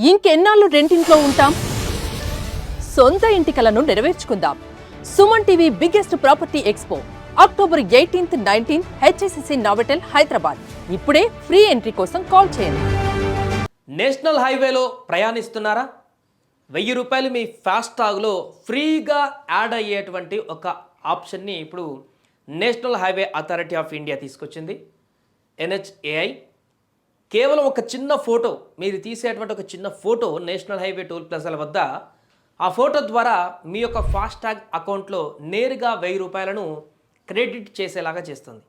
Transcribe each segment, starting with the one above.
ఇంకెన్నాళ్ళు రెంటింట్లో ఉంటాం? సొంత ఇంటి కలను నెరవేర్చుకుందాం. Suman TV biggest property expo October 18th, 19th HSCC Novotel Hyderabad. ఇప్పుడే ఫ్రీ ఎంట్రీ కోసం కాల్ చేయండి. నేషనల్ హైవేలో ప్రయాణిస్తున్నారా? ₹1000 మీ ఫాస్టాగ్లో ఫ్రీగా యాడ్ అయ్యేటువంటి ఒక ఆప్షన్ని ఇప్పుడు national highway authority of India తీసుకొచ్చింది. NHAI కేవలం ఒక చిన్న ఫోటో, మీరు తీసేటువంటి ఒక చిన్న ఫోటో నేషనల్ హైవే టోల్ ప్లాజాల వద్ద, ఆ ఫోటో ద్వారా మీ యొక్క ఫాస్టాగ్ అకౌంట్లో నేరుగా ₹1000 క్రెడిట్ చేసేలాగా చేస్తుంది.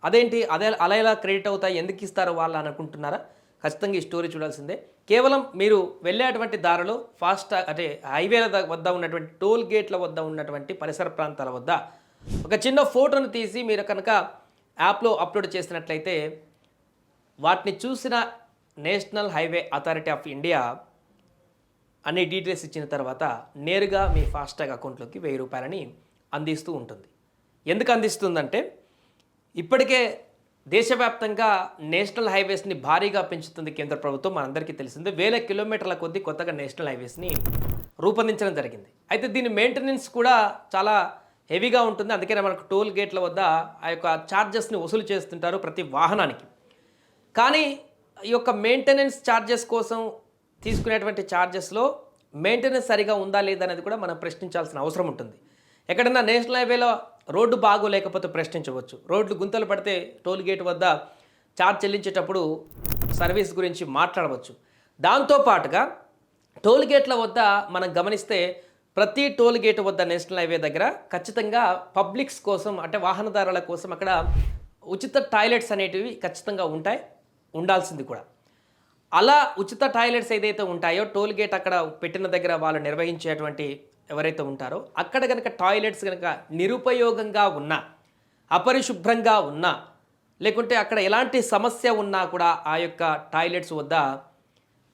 అదేంటి, అలా ఎలా క్రెడిట్ అవుతాయి, ఎందుకు ఇస్తారు వాళ్ళు అని అనుకుంటున్నారా? ఖచ్చితంగా ఈ స్టోరీ చూడాల్సిందే. కేవలం మీరు వెళ్ళేటువంటి దారిలో ఫాస్టాగ్ అంటే హైవేల వద్ద ఉన్నటువంటి టోల్ గేట్ల వద్ద ఉన్నటువంటి పరిసర ప్రాంతాల వద్ద ఒక చిన్న ఫోటోను తీసి మీరు కనుక యాప్లో అప్లోడ్ చేసినట్లయితే వాటిని చూసిన national highway authority of India అన్ని డీటెయిల్స్ ఇచ్చిన తర్వాత నేరుగా మీ ఫాస్టాగ్ అకౌంట్లోకి ₹1000 అందిస్తూ ఉంటుంది. ఎందుకు అందిస్తుందంటే, ఇప్పటికే దేశవ్యాప్తంగా నేషనల్ హైవేస్ని భారీగా పెంచుతుంది కేంద్ర ప్రభుత్వం. మనందరికీ తెలిసిందే. 1000 కిలోమీటర్ల కొద్దీ కొత్తగా నేషనల్ హైవేస్ని రూపొందించడం జరిగింది. అయితే దీని మెయింటెనెన్స్ కూడా చాలా హెవీగా ఉంటుంది. అందుకనే మనకు టోల్ గేట్ల వద్ద ఆ యొక్క ఛార్జెస్ని వసూలు చేస్తుంటారు ప్రతి వాహనానికి. కానీ ఈ యొక్క మెయింటెనెన్స్ ఛార్జెస్ కోసం తీసుకునేటువంటి ఛార్జెస్లో మెయింటెనెన్స్ సరిగా ఉందా లేదా అనేది కూడా మనం ప్రశ్నించాల్సిన అవసరం ఉంటుంది. ఎక్కడన్నా నేషనల్ హైవేలో రోడ్డు బాగోలేకపోతే ప్రశ్నించవచ్చు. రోడ్లు గుంతలు పడితే టోల్ గేట్ వద్ద ఛార్జ్ చెల్లించేటప్పుడు సర్వీస్ గురించి మాట్లాడవచ్చు. దాంతోపాటుగా టోల్ గేట్ల వద్ద మనం గమనిస్తే ప్రతి టోల్ గేట్ వద్ద నేషనల్ హైవే దగ్గర ఖచ్చితంగా పబ్లిక్స్ కోసం, అంటే వాహనదారుల కోసం అక్కడ ఉచిత టాయిలెట్స్ అనేటివి ఖచ్చితంగా ఉండాల్సింది కూడా. అలా ఉచిత టాయిలెట్స్ ఏదైతే ఉంటాయో టోల్ గేట్ అక్కడ పెట్టిన దగ్గర వాళ్ళు నిర్వహించేటువంటి ఎవరైతే ఉంటారో అక్కడ కనుక టాయిలెట్స్ కనుక నిరుపయోగంగా ఉన్నా, అపరిశుభ్రంగా ఉన్నా, లేకుంటే అక్కడ ఎలాంటి సమస్య ఉన్నా కూడా ఆ యొక్క టాయిలెట్స్ వద్ద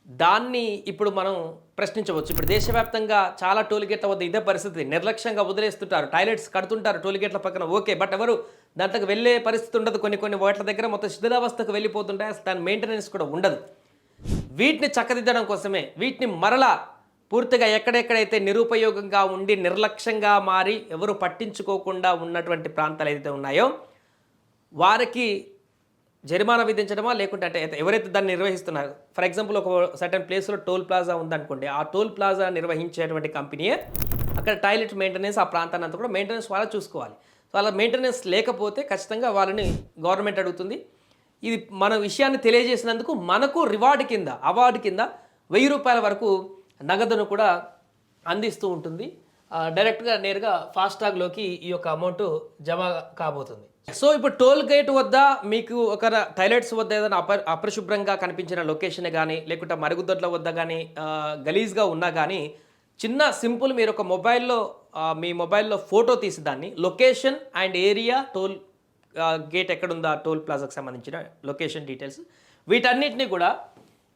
దాన్ని ఇప్పుడు మనం ప్రశ్నించవచ్చు. ఇప్పుడు దేశవ్యాప్తంగా చాలా టోల్గేట్ల వద్ద ఇదే పరిస్థితి. నిర్లక్ష్యంగా వదిలేస్తుంటారు, టాయిలెట్స్ కడుతుంటారు టోల్గేట్ల పక్కన, ఓకే, బట్ ఎవరు దాంట్లోకి వెళ్ళే పరిస్థితి ఉండదు. కొన్ని వాట్ల దగ్గర మొత్తం శిథిలావస్థకు వెళ్ళిపోతుంటాయి, అసలు దాని మెయింటెనెన్స్ కూడా ఉండదు. వీటిని చక్కదిద్దడం కోసమే, వీటిని మరలా పూర్తిగా ఎక్కడెక్కడైతే నిరుపయోగంగా ఉండి నిర్లక్ష్యంగా మారి ఎవరు పట్టించుకోకుండా ఉన్నటువంటి ప్రాంతాలు ఏదైతే ఉన్నాయో వారికి జరిమానా విధించడమా, లేకుంటే అంటే ఎవరైతే దాన్ని నిర్వహిస్తున్నారో, ఫర్ ఎగ్జాంపుల్ ఒక సర్టన్ ప్లేస్లో టోల్ ప్లాజా ఉందనుకోండి, ఆ టోల్ ప్లాజా నిర్వహించేటువంటి కంపెనీయే అక్కడ టాయిలెట్ మెయింటెనెన్స్, ఆ ప్రాంతాన్ని అంతా కూడా మెయింటెనెన్స్ వాళ్ళ చూసుకోవాలి. సో అలా మెయింటెనెన్స్ లేకపోతే ఖచ్చితంగా వాళ్ళని గవర్నమెంట్ అడుగుతుంది. ఇది మన విషయాన్ని తెలియజేసినందుకు మనకు రివార్డు కింద, అవార్డు కింద ₹1000 వరకు నగదును కూడా అందిస్తూ ఉంటుంది. డైరెక్ట్గా నేరుగా ఫాస్టాగ్లోకి ఈ యొక్క అమౌంట్ జమ కాబోతుంది. సో ఇప్పుడు టోల్ గేట్ వద్ద మీకు ఒక టాయిలెట్స్ వద్ద ఏదైనా అపరిశుభ్రంగా కనిపించిన లొకేషన్ కానీ, లేకుంటే మరుగుదొడ్ల వద్ద కానీ గలీజ్గా ఉన్నా కానీ చిన్న సింపుల్ మీరు ఒక మీ మొబైల్లో ఫోటో తీసి దాన్ని location and area, toll gate ఎక్కడుందా, టోల్ ప్లాజాకు సంబంధించిన లొకేషన్ డీటెయిల్స్, వీటన్నిటిని కూడా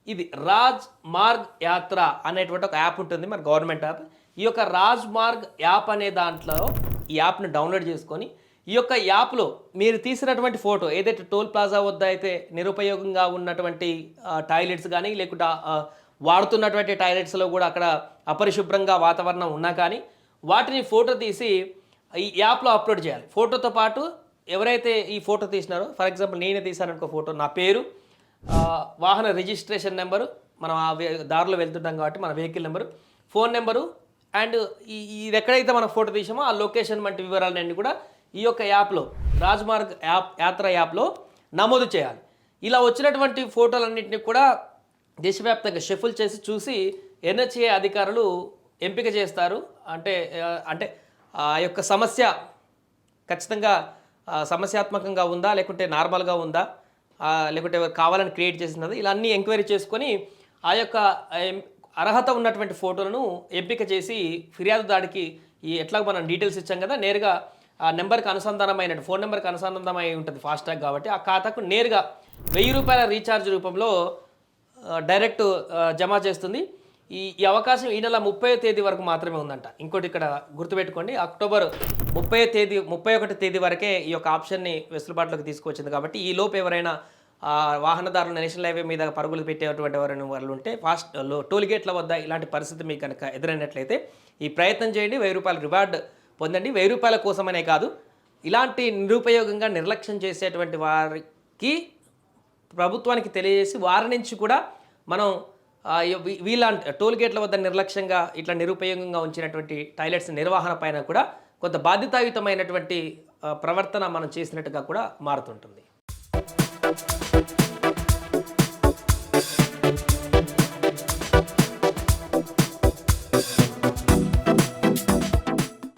ఇది రాజ్ మార్గ్ యాత్ర అనేటువంటి ఒక యాప్ ఉంటుంది, మన గవర్నమెంట్ యాప్. ఈ యొక్క రాజ్ మార్గ్ యాప్ అనే దాంట్లో ఈ యాప్ను డౌన్లోడ్ చేసుకొని ఈ యొక్క యాప్లో మీరు తీసినటువంటి ఫోటో ఏదైతే టోల్ ప్లాజా వద్ద అయితే నిరుపయోగంగా ఉన్నటువంటి టాయిలెట్స్ కానీ, లేకుంటే వాడుతున్నటువంటి టాయిలెట్స్లో కూడా అక్కడ అపరిశుభ్రంగా వాతావరణం ఉన్నా కానీ వాటిని ఫోటో తీసి ఈ యాప్లో అప్లోడ్ చేయాలి. ఫోటోతో పాటు ఎవరైతే ఈ ఫోటో తీసినారో, ఫర్ ఎగ్జాంపుల్ నేనే తీసాననుకో ఫోటో, నా పేరు, వాహన రిజిస్ట్రేషన్ నెంబరు, మనం ఆ దారిలో వెళ్తుంటాం కాబట్టి మన vehicle number, phone number, and ఇది ఎక్కడైతే మనం ఫోటో తీసామో ఆ లొకేషన్ వంటి వివరాలన్నీ కూడా ఈ యొక్క యాప్లో, రాజ్మార్గ్ యాత్ర యాప్లో నమోదు చేయాలి. ఇలా వచ్చినటువంటి ఫోటోలన్నింటినీ కూడా దేశవ్యాప్తంగా షఫుల్ చేసి చూసి NHAI అధికారులు ఎంపిక చేస్తారు. అంటే ఆ యొక్క సమస్య ఖచ్చితంగా సమస్యాత్మకంగా ఉందా, లేకుంటే నార్మల్గా ఉందా, లేకుంటే కావాలని క్రియేట్ చేసినది, ఇలా అన్నీ ఎంక్వైరీ చేసుకొని ఆ యొక్క అర్హత ఉన్నటువంటి ఫోటోలను ఎంపిక చేసి ఫిర్యాదుదారికి ఎట్లా మనం డీటెయిల్స్ ఇచ్చాం కదా, నేరుగా ఆ నెంబర్కి అనుసంధానమైన ఫోన్ నెంబర్కి అనుసంధానమై ఉంటుంది ఫాస్టాగ్ కాబట్టి, ఆ ఖాతాకు నేరుగా ₹1000 రీఛార్జ్ రూపంలో డైరెక్ట్ జమ చేస్తుంది. ఈ అవకాశం ఈ నెల 30వ తేదీ వరకు మాత్రమే ఉందంట. ఇంకోటి ఇక్కడ గుర్తుపెట్టుకోండి, అక్టోబర్ 31 తేదీ వరకే ఈ యొక్క ఆప్షన్ని వెసులుబాటులోకి తీసుకొచ్చింది. కాబట్టి ఈ లోపు ఎవరైనా వాహనదారులు నేషనల్ హైవే మీద పరుగులు పెట్టేటువంటి వాళ్ళు ఉంటే టోల్ గేట్ల వద్ద ఇలాంటి పరిస్థితి మీకు కనుక ఎదురైనట్లయితే ఈ ప్రయత్నం చేయండి. 1000 రూపాయల రివార్డ్ పొందండి. 1000 రూపాయల కోసమనే కాదు, ఇలాంటి నిరుపయోగంగా నిర్లక్ష్యం చేసేటువంటి వారికి ప్రభుత్వానికి తెలియజేసి వారి నుంచి కూడా మనం వీళ్ళ టోల్ గేట్ల వద్ద నిర్లక్ష్యంగా ఇట్లా నిరుపయోగంగా ఉంచినటువంటి టాయిలెట్స్ నిర్వహణ పైన కూడా కొంత బాధ్యతాయుతమైనటువంటి ప్రవర్తన మనం చేసినట్టుగా కూడా మారుతుంటుంది.